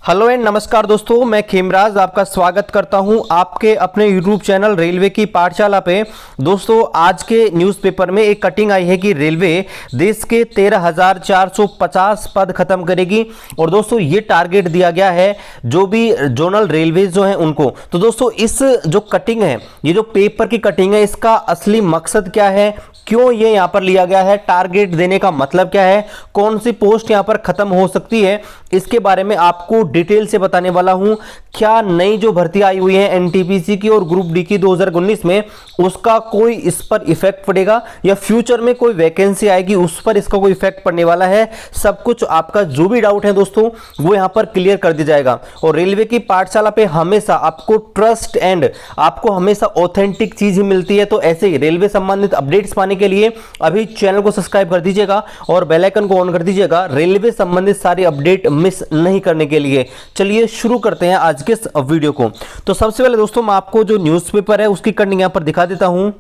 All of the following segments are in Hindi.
हेलो एंड नमस्कार दोस्तों, मैं खेमराज आपका स्वागत करता हूं आपके अपने YouTube चैनल रेलवे की पाठशाला पे। दोस्तों, आज के न्यूज़पेपर में एक कटिंग आई है कि रेलवे देश के 13,450 पद खत्म करेगी और दोस्तों ये टारगेट दिया गया है जो भी जोनल रेलवे जो हैं उनको। तो दोस्तों इस जो कटिंग है, ये जो पेपर की कटिंग है, इसका असली मकसद क्या है, क्यों ये यहां पर लिया गया है, टारगेट देने का मतलब क्या है, कौन सी पोस्ट यहां पर खत्म हो सकती है, इसके बारे में आपको डिटेल से बताने वाला हूं। क्या नई जो भर्ती आई हुई है एनटीपीसी की और ग्रुप डी की 2019 में, उसका कोई इस पर इफेक्ट पड़ेगा या फ्यूचर में कोई वैकेंसी आएगी उस पर इसका कोई इफेक्ट पड़ने वाला है। सब कुछ आपका जो भी डाउट है दोस्तों वो यहां पर क्लियर कर दिया जाएगा। और रेलवे की पाठशाला पे हमेशा आपको ट्रस्ट एंड आपको हमेशा ऑथेंटिक चीज ही मिलती है। तो ऐसे ही रेलवे संबंधित अपडेट्स पाने के लिए अभी चैनल को सब्सक्राइब कर दीजिएगा और बेल आइकन को ऑन कर दीजिएगा रेलवे संबंधित सारी अपडेट मिस नहीं करने के लिए। चलिए शुरू करते हैं आज के इस वीडियो को। तो सबसे पहले दोस्तों मैं आपको जो न्यूज़पेपर है उसकी कटिंग यहां पर दिखा देता हूं।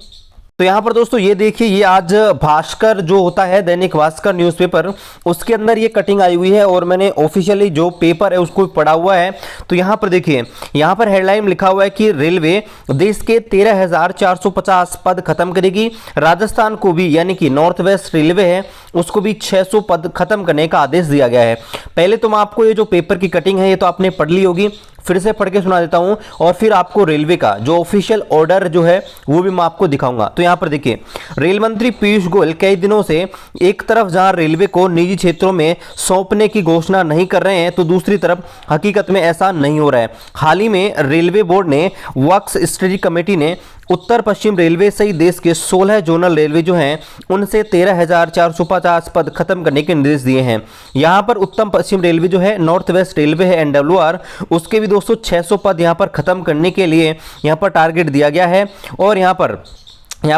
तो यहां पर दोस्तों ये देखिए, ये आज भास्कर जो होता है दैनिक भास्कर न्यूज़पेपर, उसके अंदर ये कटिंग आई हुई है और मैंने ऑफिशियली जो पेपर है उसको पढ़ा हुआ है। तो यहां पर देखिए, यहां पर हेडलाइन लिखा हुआ है कि रेलवे देश के 13,450 पद खत्म करेगी। राजस्थान को भी, यानी कि नॉर्थ वेस्ट रेलवे है, उसको भी 600 पद खत्म करने का आदेश दिया गया है। पहले तो मैं आपको ये जो पेपर की कटिंग है ये तो आपने पढ़ ली होगी, फिर से पढ़ के सुना देता हूं और फिर आपको रेलवे का जो ऑफिशियल ऑर्डर जो है वो भी मैं आपको दिखाऊंगा। तो यहां पर देखिए, रेल मंत्री पीयूष गोयल कई दिनों से एक तरफ जहां रेलवे को निजी क्षेत्रों में सौंपने की घोषणा नहीं कर रहे हैं, तो दूसरी तरफ हकीकत में ऐसा नहीं हो रहा है। हाल ही में रेलवे बोर्ड ने वर्क्स स्टडी कमेटी ने उत्तर पश्चिम रेलवे सहित देश के 16 जोनल रेलवे जो हैं उनसे 13,450 पद खत्म करने के निर्देश दिए हैं। यहां पर उत्तर पश्चिम रेलवे जो है, नॉर्थ वेस्ट रेलवे है एनडब्ल्यूआर, उसके भी दोस्तों 600 पद यहां पर खत्म करने के लिए यहां पर टारगेट दिया गया है। और यहाँ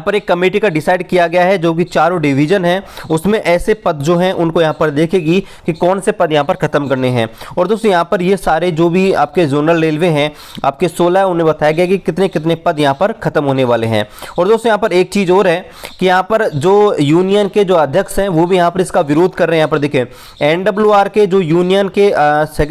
पर एक कमेटी का डिसाइड किया गया है जो कि चारों डिवीजन है, उसमें ऐसे पद जो हैं उनको यहाँ पर देखेगी कि कौन से पद यहाँ पर खत्म करने हैं। और दोस्तों यहाँ पर ये सारे जो भी आपके जोनल रेलवे हैं आपके 16, उन्हें बताया गया कि कितने कितने पद यहाँ पर खत्म होने वाले हैं। और दोस्तों यहाँ पर एक चीज़ और है कि यहाँ पर जो यूनियन के जो अध्यक्ष हैं वो भी यहाँ पर इसका विरोध कर रहे हैं। यहाँ पर देखिए, एनडब्ल्यूआर के जो यूनियन के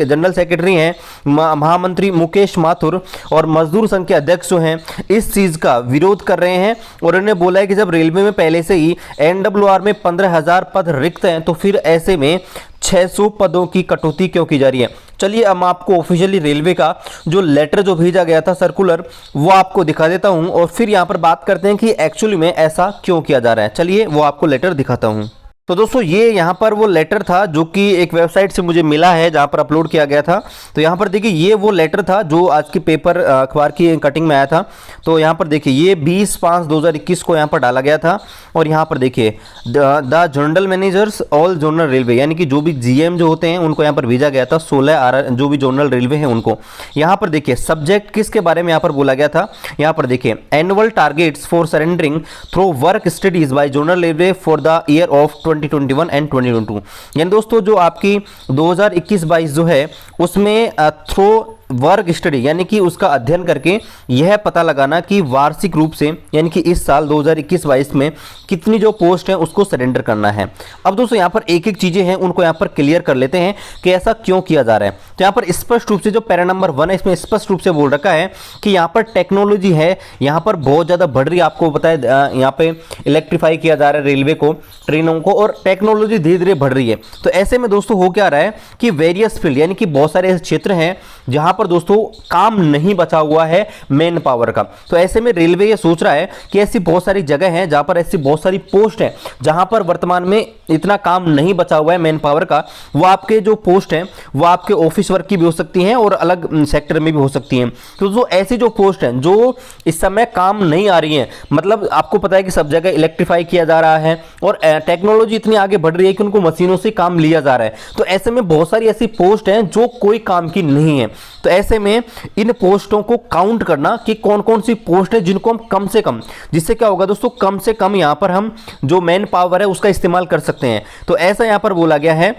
जनरल सेक्रेटरी हैं महामंत्री मुकेश माथुर और मजदूर संघ के अध्यक्ष जो हैं इस चीज़ का विरोध कर रहे हैं और उन्होंने बोला है कि जब रेलवे में पहले से ही एनडब्ल्यूआर में 15,000 पद रिक्त हैं तो फिर ऐसे में 600 पदों की कटौती क्यों की जा रही है। चलिए अब मैं आपको ऑफिशियली रेलवे का जो लेटर जो भेजा गया था सर्कुलर वो आपको दिखा देता हूं और फिर यहां पर बात करते हैं कि एक्चुअली में ऐसा क्यों किया जा रहा है। चलिए वो आपको लेटर दिखाता हूं। तो दोस्तों ये यहाँ पर वो लेटर था जो कि एक वेबसाइट से मुझे मिला है जहाँ पर अपलोड किया गया था। तो यहाँ पर देखिए, ये वो लेटर था जो आज के पेपर अखबार की कटिंग में आया था। तो यहाँ पर देखिए, ये 20/5/2021 को यहाँ पर डाला गया था और यहाँ पर देखिए, the general managers all zonal railway, यानी कि जो भी जीएम जो होते हैं उनको यहाँ पर भेजा गया था, 16 जो भी जोनल रेलवे हैं उनको। यहाँ पर देखिए सब्जेक्ट किसके बारे में यहाँ पर बोला गया था, यहाँ पर देखिए, annual targets for surrendering through work studies by zonal railway for the year of 2021 and 2022। यानी दोस्तों जो आपकी 2021-22 जो है उसमें थ्रो वर्क स्टडी, यानी कि उसका अध्ययन करके यह पता लगाना कि वार्षिक रूप से, यानी कि इस साल 2021-22 में कितनी जो पोस्ट है उसको सरेंडर करना है। अब दोस्तों यहाँ पर एक एक चीजें हैं उनको यहाँ पर क्लियर कर लेते हैं कि ऐसा क्यों किया जा रहा है। तो यहाँ पर स्पष्ट रूप से जो पैरा नंबर 1 है इसमें स्पष्ट रूप से बोल रखा है कि यहाँ पर टेक्नोलॉजी है यहाँ पर बहुत ज्यादा बढ़ रही है। आपको बताया यहाँ पे इलेक्ट्रीफाई किया जा रहा है रेलवे को, ट्रेनों को, और टेक्नोलॉजी धीरे धीरे बढ़ रही है। तो ऐसे में दोस्तों हो क्या रहा है कि वेरियस फील्ड, यानी कि बहुत सारे ऐसे क्षेत्र हैं जहां पर दोस्तों काम नहीं बचा हुआ है मैन पावर का। तो ऐसे में रेलवे ये सोच रहा है कि ऐसी बहुत सारी जगह हैं जहां पर ऐसी बहुत सारी पोस्ट हैं जहां पर वर्तमान में इतना काम नहीं बचा हुआ है मैन पावर का। वो आपके जो पोस्ट हैं वो आपके ऑफिस वर्क की भी हो सकती हैं और अलग सेक्टर में भी हो सकती हैं। तो जो ऐसी जो पोस्ट हैं जो इस समय काम नहीं आ रही हैं, मतलब आपको पता है कि सब जगह इलेक्ट्रीफाई किया जा रहा है और टेक्नोलॉजी इतनी आगे बढ़ रही है कि उनको मशीनों से काम लिया जा रहा है। तो ऐसे में बहुत सारी ऐसी पोस्ट हैं जो कोई काम की नहीं है। तो ऐसे में इन पोस्टों को काउंट करना कि कौन कौन सी पोस्ट है जिनको हम कम से कम, जिससे क्या होगा दोस्तों, कम से कम यहां पर हम जो मैन पावर है उसका इस्तेमाल कर सकते हैं। तो ऐसा यहां पर बोला गया है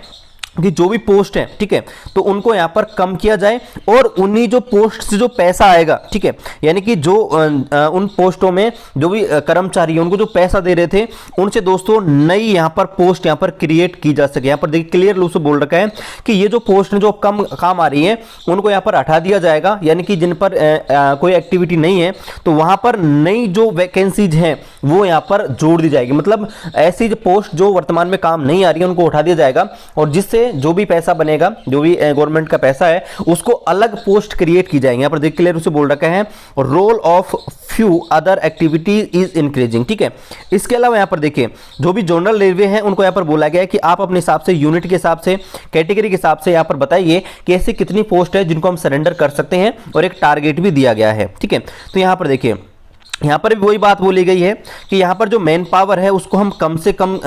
कि जो भी पोस्ट है, ठीक है, तो उनको यहाँ पर कम किया जाए और उन्हीं जो पोस्ट से जो पैसा आएगा, ठीक है, यानी कि जो उन पोस्टों में जो भी कर्मचारी हैं उनको जो पैसा दे रहे थे उनसे दोस्तों नई यहाँ पर पोस्ट यहाँ पर क्रिएट की जा सके। यहाँ पर देखिए क्लियर रूप से बोल रखा है कि ये जो पोस्ट है जो कम काम आ रही है उनको यहाँ पर हटा दिया जाएगा, यानी कि जिन पर कोई एक्टिविटी नहीं है तो वहाँ पर नई जो वैकेंसीज हैं वो यहाँ पर जोड़ दी जाएगी। मतलब ऐसी जो पोस्ट जो वर्तमान में काम नहीं आ रही है उनको उठा दिया जाएगा और जिससे जो भी पैसा बनेगा, जो भी गवर्नमेंट का पैसा है, उसको अलग पोस्ट क्रिएट की जाएंगे। यहाँ पर देख क्लियर उसे बोल रखा है role of few other activity is increasing, ठीक है। इसके अलावा यहाँ पर देखिए जो भी जनरल रेलवे हैं उनको यहाँ पर बोला गया है कि आप अपने हिसाब से, यूनिट के हिसाब से, कैटेगरी के हिसाब से यहाँ पर बताइए कि ऐसी कितनी पोस्ट है जिनको हम सरेंडर कर सकते हैं और एक टारगेट भी दिया गया है, ठीक है। तो यहाँ पर देखिए यहाँ पर भी वही बात बोली गई है कि यहाँ पर जो मैन पावर है उसको हम कम से कम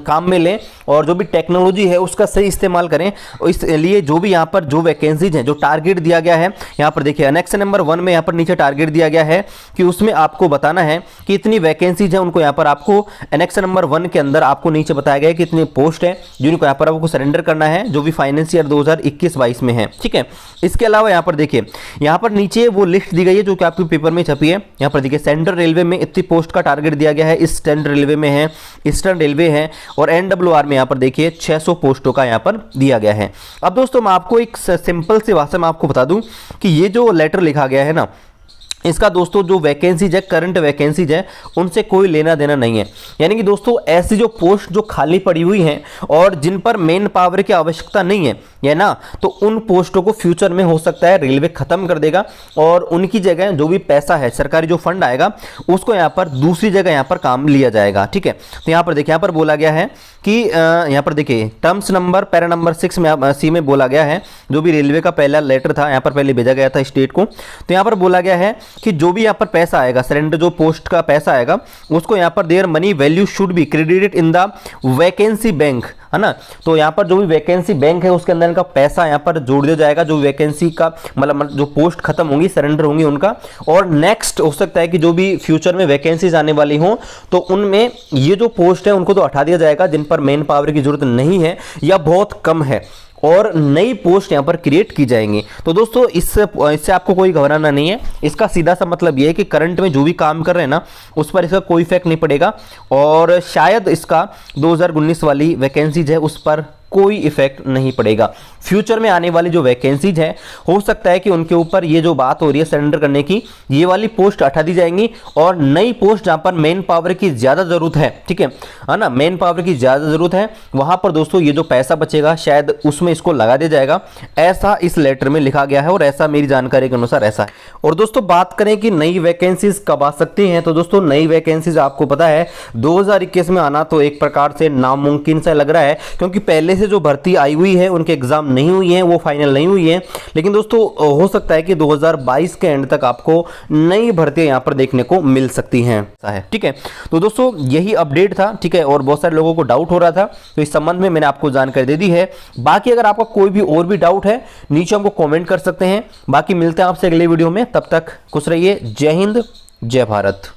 काम में लें और जो भी टेक्नोलॉजी है उसका सही इस्तेमाल करें। इसलिए जो भी यहाँ पर जो वैकेंसीज हैं, जो टारगेट दिया गया है, यहाँ पर देखिए अनेक्स नंबर 1 में यहाँ पर नीचे टारगेट दिया गया है कि उसमें आपको बताना है कि इतनी वैकेंसीज हैं, उनको यहाँ पर आपको अनेक्स नंबर 1 के अंदर आपको नीचे बताया गया है कि इतनी पोस्ट है जिनको यहाँ पर आपको सरेंडर करना है जो भी फाइनेंस ईयर 2021-22 में है, ठीक है। इसके अलावा यहाँ पर देखिए यहाँ पर नीचे वो लिस्ट दी गई है जो कि आपके पेपर में छपी है। यहाँ पर देखिए सेंट्रल रेलवे में इतनी पोस्ट का टारगेट दिया गया है, ईस्टर्न रेलवे में है, ईस्टर्न रेलवे है और एनडब्ल्यूआर में यहाँ पर देखिए 600 पोस्टों का यहाँ पर दिया गया है। अब दोस्तों मैं आपको एक सिंपल सी भाषा में आपको बता दूं कि ये जो लेटर लिखा गया है ना, इसका दोस्तों जो वैकेंसीज है, करंट वैकेंसीज है, उनसे कोई लेना देना नहीं है। यानी कि दोस्तों ऐसी जो पोस्ट जो खाली पड़ी हुई हैं और जिन पर मेन पावर की आवश्यकता नहीं है ना, तो उन पोस्टों को फ्यूचर में हो सकता है रेलवे खत्म कर देगा और उनकी जगह जो भी पैसा है, सरकारी जो फंड आएगा, उसको यहाँ पर दूसरी जगह यहाँ पर काम लिया जाएगा, ठीक है। तो यहाँ पर देखिए यहाँ पर बोला गया है कि यहाँ पर देखिए टर्म्स नंबर पैरा नंबर 6 में सी में बोला गया है, जो भी रेलवे का पहला लेटर था यहाँ पर पहले भेजा गया था स्टेट को, तो यहाँ पर बोला गया है कि जो भी यहाँ पर पैसा आएगा, सरेंडर जो पोस्ट का पैसा आएगा, उसको यहाँ पर their money value should be credited in the vacancy bank, है ना। तो यहाँ पर जो भी वैकेंसी बैंक है उसके अंदर का पैसा यहाँ पर जोड़ दिया जाएगा, जो वैकेंसी का मतलब जो पोस्ट खत्म होंगी, सरेंडर होंगी उनका, और नेक्स्ट हो सकता है कि जो भी फ्यूचर में वैकेंसीज आने वाली हों तो उनमें ये जो पोस्ट है उनको तो हटा दिया जाएगा जिन पर मेन पावर की जरूरत नहीं है या बहुत कम है, और नई पोस्ट यहाँ पर क्रिएट की जाएंगी। तो दोस्तों इससे आपको कोई घबराना नहीं है। इसका सीधा सा मतलब ये है कि करंट में जो भी काम कर रहे हैं ना उस पर इसका कोई इफेक्ट नहीं पड़ेगा और शायद इसका 2019 वाली वैकेंसीज है उस पर कोई इफेक्ट नहीं पड़ेगा। फ्यूचर में आने वाली जो वैकेंसीज है हो सकता है कि उनके ऊपर ये जो बात हो रही है सरेंडर करने की, ये वाली पोस्ट हटा दी जाएंगी और नई पोस्ट जहां पर मेन पावर की ज्यादा जरूरत है, ठीक है ना, मेन पावर की ज्यादा जरूरत है, वहां पर दोस्तों ये जो पैसा बचेगा शायद उसमें इसको लगा दिया जाएगा। ऐसा इस लेटर में लिखा गया है और ऐसा मेरी जानकारी के अनुसार ऐसा है। और दोस्तों बात करें कि नई वैकेंसीज कब आ सकती हैं, तो दोस्तों नई वैकेंसीज आपको पता है 2021 में आना तो एक प्रकार से नामुमकिन सा लग रहा है, क्योंकि पहले से जो भर्ती आई हुई है उनके एग्जाम नहीं हुई है, वो फाइनल नहीं हुई है। लेकिन दोस्तों हो सकता है कि 2022 के एंड तक आपको नई भर्तियां यहां पर देखने को मिल सकती हैं, ठीक है। तो दोस्तों यही अपडेट था, ठीक है, और बहुत सारे लोगों को डाउट हो रहा था, तो इस संबंध में मैंने आपको जानकारी दे दी है। बाकी अगर आपका कोई भी और भी डाउट है नीचे हमको कॉमेंट कर सकते हैं। बाकी मिलते हैं आपसे अगले वीडियो में, तब तक खुश रहिए। जय हिंद, जय भारत।